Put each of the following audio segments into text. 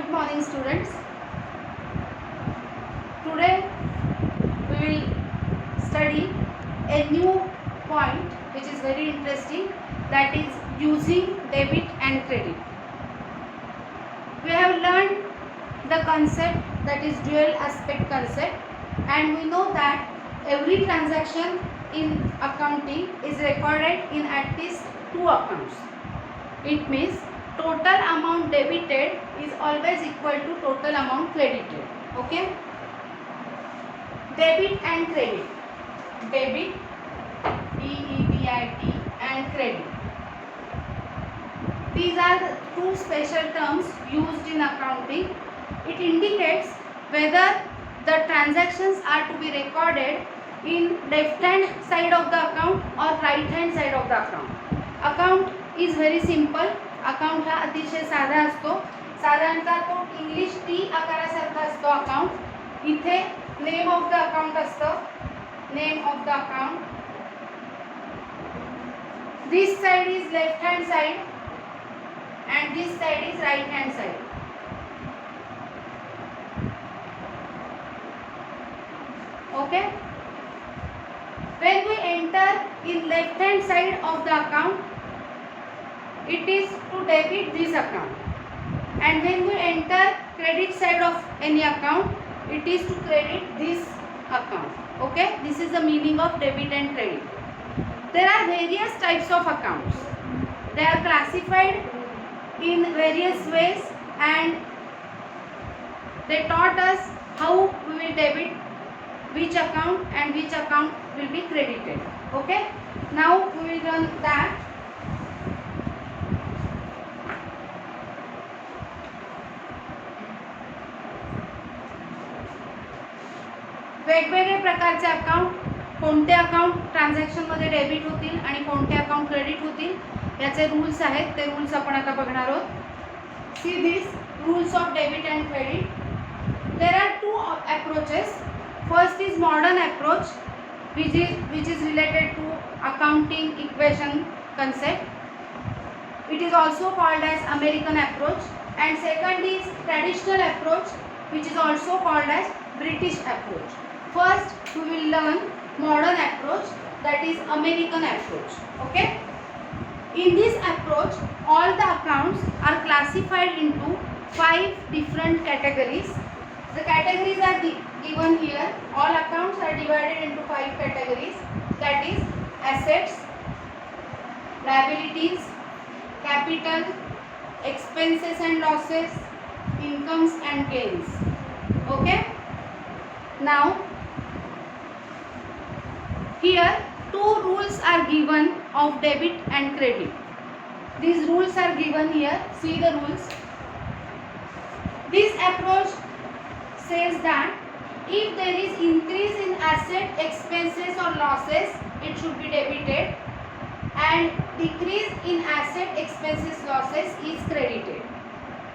Good morning, students. Today we will study a new point which is very interesting, that is using debit and credit. We have learned the concept, that is dual aspect concept, and we know that every transaction in accounting is recorded in at least two accounts. It means total amount debited is always equal to total amount credited. Okay? Debit and credit. Debit, DEBIT, and credit. These are the two special terms used in accounting. It indicates whether the transactions are to be recorded in left hand side of the account or right hand side of the account. Account is very simple. Account हा अतिशय साधा असतो. साधारणतः तो English T आकारासारखा असतो account. इथे name of the account असतं. Name of the account. This side is left hand side and this side is right hand side. Okay? When we enter in left hand side of the account, it is to debit this account, and when we enter credit side of any account, it is to credit this account. Okay? This is the meaning of debit and credit. There are various types of accounts. They are classified in various ways, and they taught us how we will debit which account and which account will be credited. Okay? Now we will learn that. वेगवेगळे प्रकारचे account, कोणते account ट्रान्झॅक्शनमध्ये debit होतील आणि कोणते account credit होतील याचे rules आहेत. ते रूल्स आपण आता बघणार आहोत. See this rules of debit and credit. There are two approaches. First is modern approach which is related to accounting equation concept. It is also called as American approach. And second is traditional approach, which is also called as British approach. First we will learn modern approach, that is American approach. Okay? In this approach, all the accounts are classified into 5 different categories. The categories are given here. All accounts are divided into 5 categories, that is assets, liabilities, capital, expenses and losses, incomes and gains. Okay? Now here two rules are given of debit and credit. These rules are given here. See the rules. This approach says that if there is increase in asset, expenses or losses, it should be debited, and decrease in asset, expenses, losses is credited.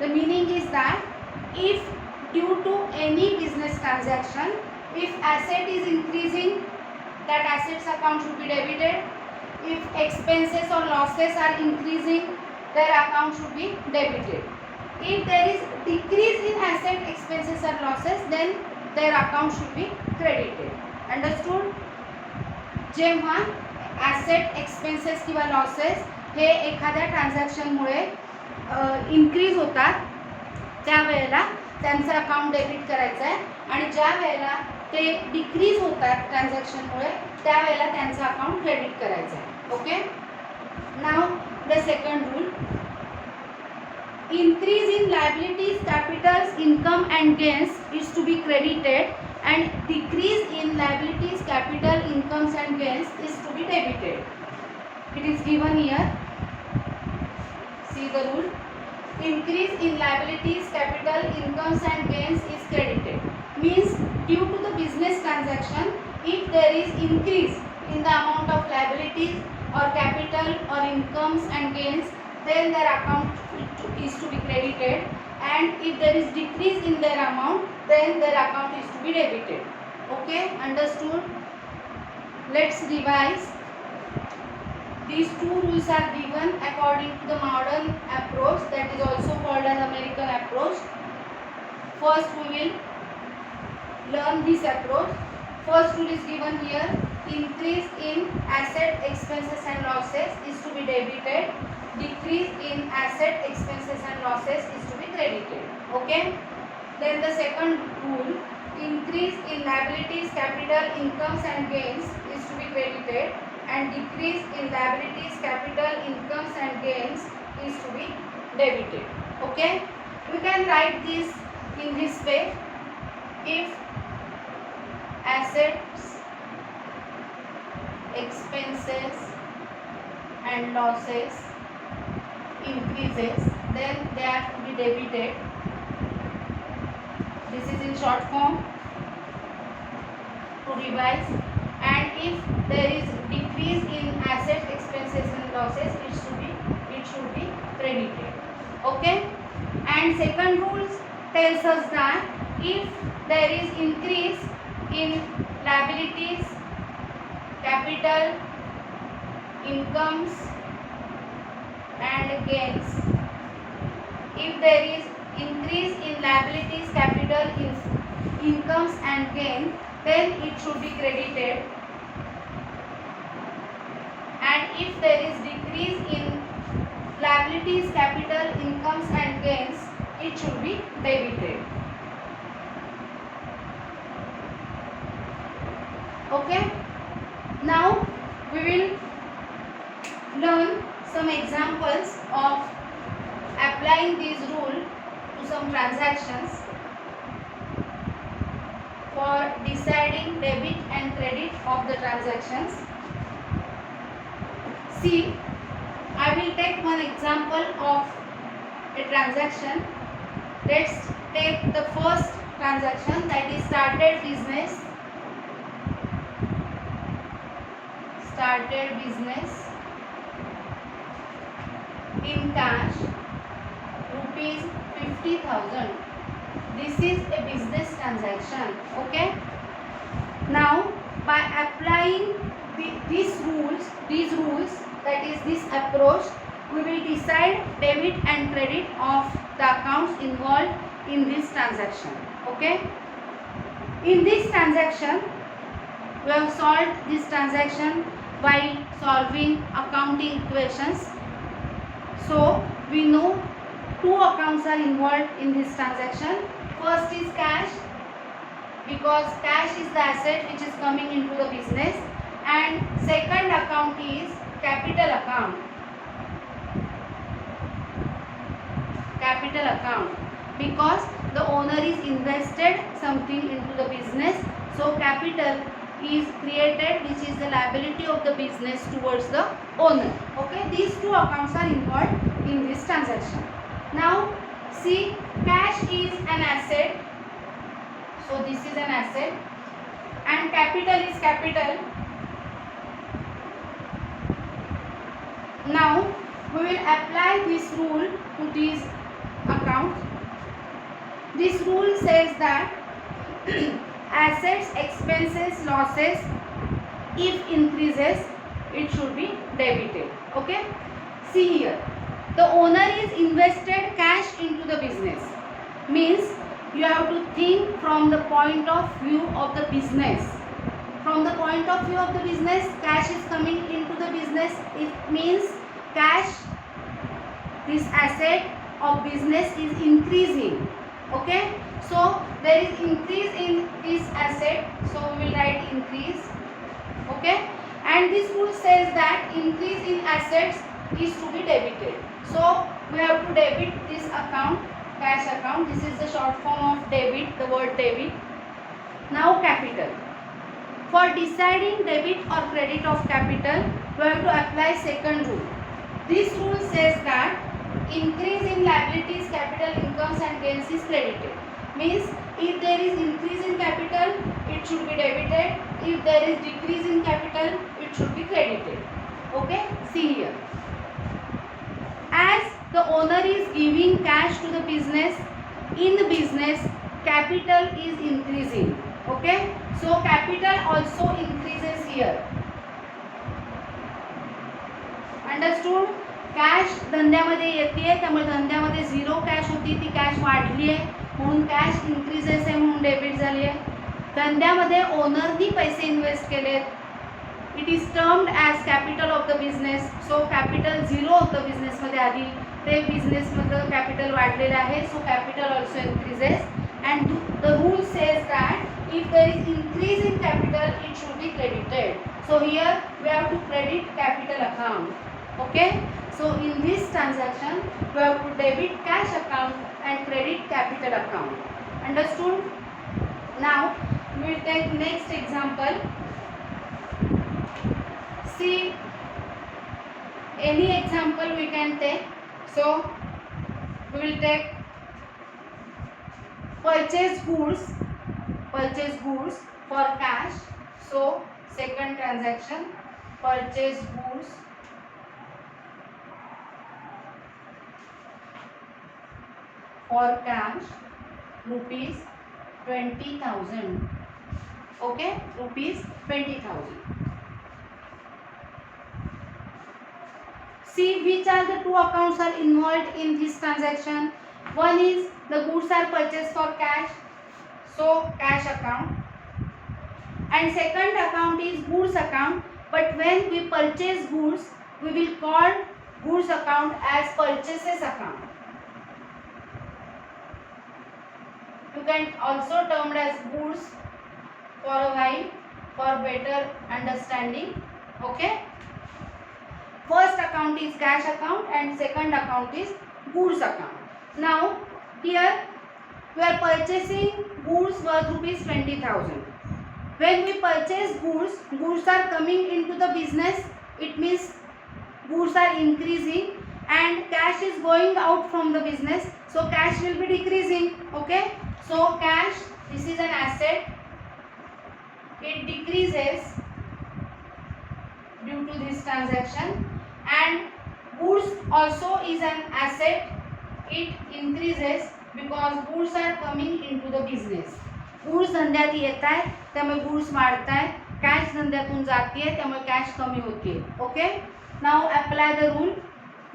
The meaning is that if due to any business transaction, if asset is increasing, that assets account should be debited. If expenses or losses are increasing, their account should be debited. If there is decrease in asset, expenses or losses, then their account should be credited. Understood? जेव्हा asset, expenses किंवा losses हे एखाद्या ट्रान्झॅक्शनमुळे increase होतात, त्यावेळेला त्यांचं account debit करायचं आहे, आणि ज्या वेळेला ते डिक्रीज होतात ट्रान्झॅक्शनमुळे त्यावेळेला त्यांचं अकाउंट क्रेडिट करायचं आहे. Okay? Now the second rule. Increase in liabilities, capitals, income and gains is to be credited, and decrease in liabilities, capital, incomes and gains is to be debited. It is given here. See the rule. Increase in liabilities, capital, incomes and gains is credited. Means due to the business transaction, if there is increase in the amount of liabilities or capital or incomes and gains, then their account is to be credited, and if there is decrease in their amount, then their account is to be debited. Okay? Understood? Let's revise. These two rules are given according to the modern approach, that is also called as American approach. First we will learn this approach. First rule is given here. Increase in asset expenses and losses is to be debited. Decrease in asset expenses and losses is to be credited. Okay. Then the second rule. Increase in liabilities, capital, incomes and gains is to be credited, and decrease in liabilities, capital, incomes and gains is to be debited. Okay. We can write this in this way. If assets, expenses and losses increases, then they are to be debited. This is in short form to revise. And if there is decrease in assets, expenses and losses, it should be credited. Okay. And second rule tells us that if there is increase in liabilities, capital, incomes and gains, if there is increase in liabilities, capital, incomes and gain, then it should be credited. And if there is decrease in liabilities, capital, incomes and gains, it should be debited. Okay. Now we will learn some examples of applying this rule to some transactions for deciding debit and credit of the transactions. See, I will take one example of a transaction. Let's take the first transaction, that is started business in cash, rupees 50,000. This is a business transaction. Okay. Now by applying these rules, that is this approach, we will decide debit and credit of the accounts involved in this transaction. Okay. In this transaction, we have solved this transaction by solving accounting equations. So we know two accounts are involved in this transaction. First is cash, because cash is the asset which is coming into the business, and second account is capital account. Because the owner is invested something into the business, so capital is created, which is the liability of the business towards the owner. Okay, these two accounts are involved in this transaction. Now see, cash is an asset, so this is an asset, and capital is capital. Now we will apply this rule to these accounts. This rule says that assets, expenses, losses, if increases, it should be debited. Okay. See here, the owner is invested cash into the business. Means you have to think from the point of view of the business. From the point of view of the business, cash is coming into the business. It means cash, this asset of business is increasing. Okay. So there is increase in this asset, so we will write increase. Okay. And this rule says that increase in assets is to be debited. So we have to debit this account, cash account. This is the short form of debit, the word debit. Now capital. For deciding debit or credit of capital, we have to apply second rule. This rule says that increase in liabilities, capital, incomes and gains is credited. Means if there is increase in capital, it should be debited. If there is decrease in capital, it should be credited. Okay. See here. As the owner is giving cash to the business, in the business capital is increasing. Okay. So capital also increases here. Understood? Cash धंद्यामध्ये येते त्यामुळे धंद्यामध्ये 0 cash होती ती cash वाढली आहे म्हणून cash increases आहे म्हणून डेबिट झाली आहे. धंद्यामध्ये ओनरनी पैसे इन्व्हेस्ट केलेत. It is termed as capital of the business. So capital 0 होतं बिझनेसमध्ये आधी, ते बिझनेसमधलं कॅपिटल वाढलेलं आहे. So capital also increases and the rule says that if there is increase in capital it should be credited. So here we have to credit capital account. Okay, so in this transaction we have to debit cash account and credit capital account. Understood? Now we will take next example. See, any example we can take. So we will take purchase goods for cash. So second transaction, purchase goods for cash, rupees 20,000. Okay, rupees 20,000. See which are the two accounts are involved in this transaction. One is the goods are purchased for cash, so cash account, and second account is goods account. But when we purchase goods, we will call goods account as purchases account. You can also termed as goods for a while for better understanding. Okay, first account is cash account and second account is goods account. Now here we are purchasing goods worth rupees 20,000. When we purchase goods, goods are coming into the business. It means goods are increasing and cash is going out from the business, so cash will be decreasing. Okay, so cash, this is an asset, it decreases due to this transaction, and goods also is an asset, it increases because goods are coming into the business. goods धंद्यात येत आहे त्यामुळे goods वाढत आहे, cash धंद्यातून जाते त्यामुळे cash कमी होते. Okay, now apply the rule.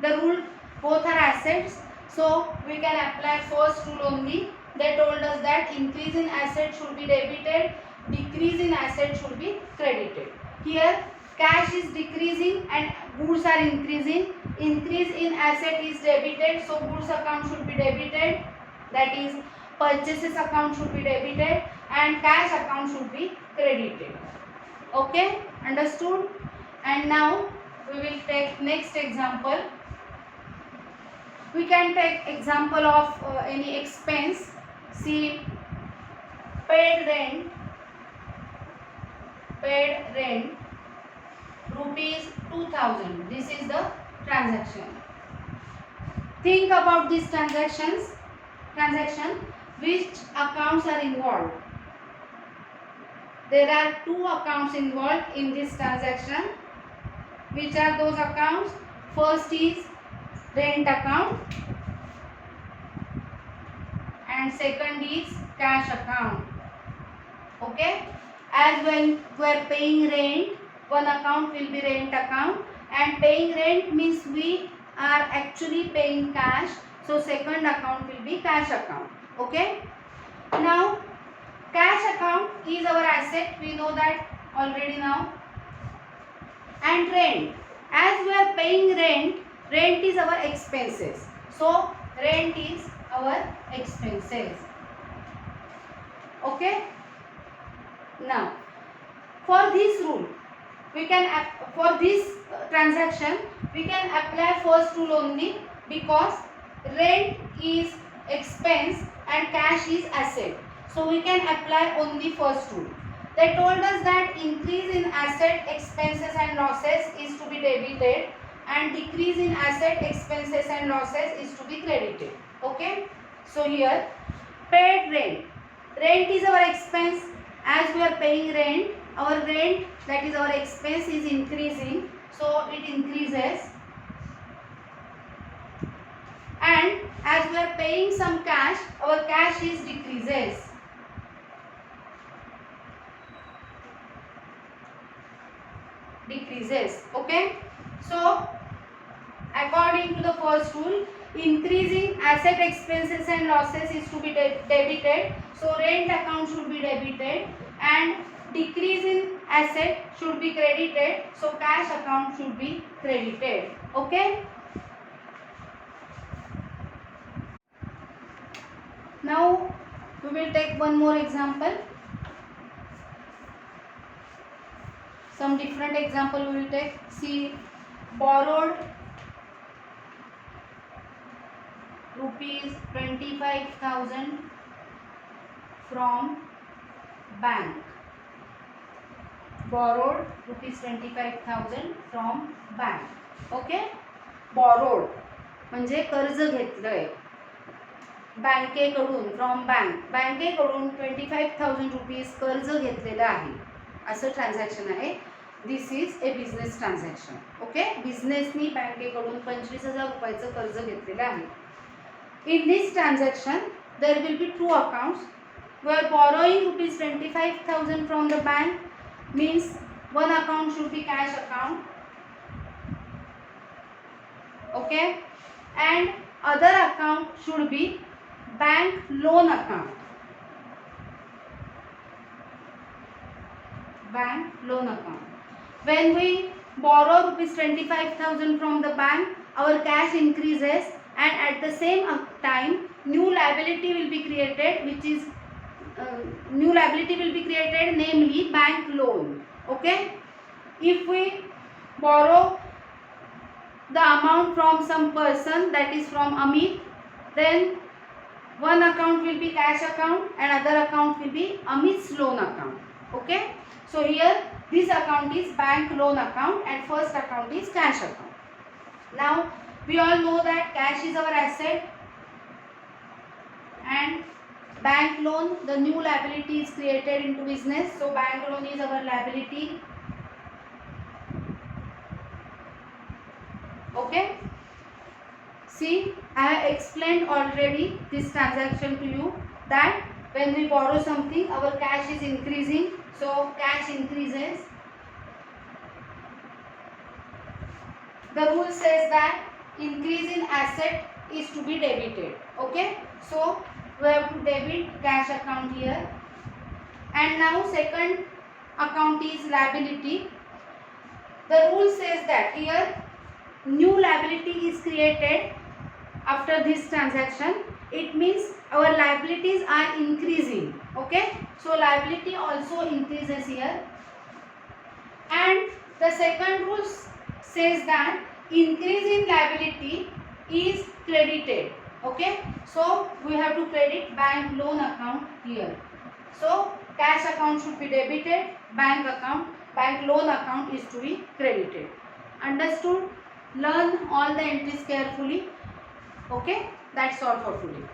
The rule, both are assets, so we can apply first rule only. They told us that increase in asset should be debited, decrease in asset should be credited. Here cash is decreasing and goods are increasing. Increase in asset is debited, so goods account should be debited, that is purchases account should be debited and cash account should be credited. Okay, understood? And now we will take next example. We can take example of any expense. See, paid rent rupees 2,000. This is the transaction. Think about these transaction, which accounts are involved. There are two accounts involved in this transaction. Which are those accounts? First is rent account and second is cash account. Okay, as when we are paying rent, one account will be rent account, and paying rent means we are actually paying cash, so second account will be cash account. Okay, now cash account is our asset, we know that already now. And rent, as we are paying rent is our expenses, so rent is our expenses. Okay, now for this rule we can for this transaction we can apply first rule only, because rent is expense and cash is asset, so we can apply only first rule. They told us that increase in asset, expenses and losses is to be debited and decrease in asset, expenses and losses is to be credited. Okay, so here paid rent is our expense. As we are paying rent, our rent, that is our expense, is increasing, so it increases. And as we are paying some cash, our cash is decreases. Okay, so According to the first rule, increasing asset expenses and losses is to be debited. So rent account should be debited and decrease in asset should be credited. So cash account should be credited. Okay. Now we will take one more example. Some different example we will take. See, borrowed rupees 25,000 from bank. Borrowed rupees 25,000 from bank. Okay. Borrowed म्हणजे कर्ज घेतलंय बँकेकडून, from बँकेकडून 25,000 rupees कर्ज घेतलेलं आहे असं transaction आहे. This is a business transaction. Okay. बिझनेसनी बँकेकडून 25,000 रुपयाचं कर्ज घेतलेलं आहे. In this transaction there will be two accounts. We are borrowing rupees 25,000 from the bank means one account should be cash account. Okay. And other account should be bank loan account. Bank loan account. When we borrow rupees 25,000 from the bank, our cash increases and at the same time new liability will be created, which is namely bank loan. Okay. If we borrow the amount from some person, that is from Amit, then one account will be cash account and other account will be Amit's loan account. Okay. So here this account is bank loan account and first account is cash account. Now we all know that cash is our asset and bank loan, the new liability is created into business. So bank loan is our liability. Okay. See, I have explained already this transaction to you that when we borrow something, our cash is increasing. So cash increases. The rule says that increase in asset is to be debited. Okay. So we have to debit cash account here. And now second account is liability. The rule says that here new liability is created after this transaction. It means our liabilities are increasing. Okay. So liability also increases here. And the second rule says that increase in liability is credited. Okay. So we have to credit bank loan account here. So cash account should be debited, bank loan account is to be credited. Understood? Learn all the entries carefully. Okay. That's all for today.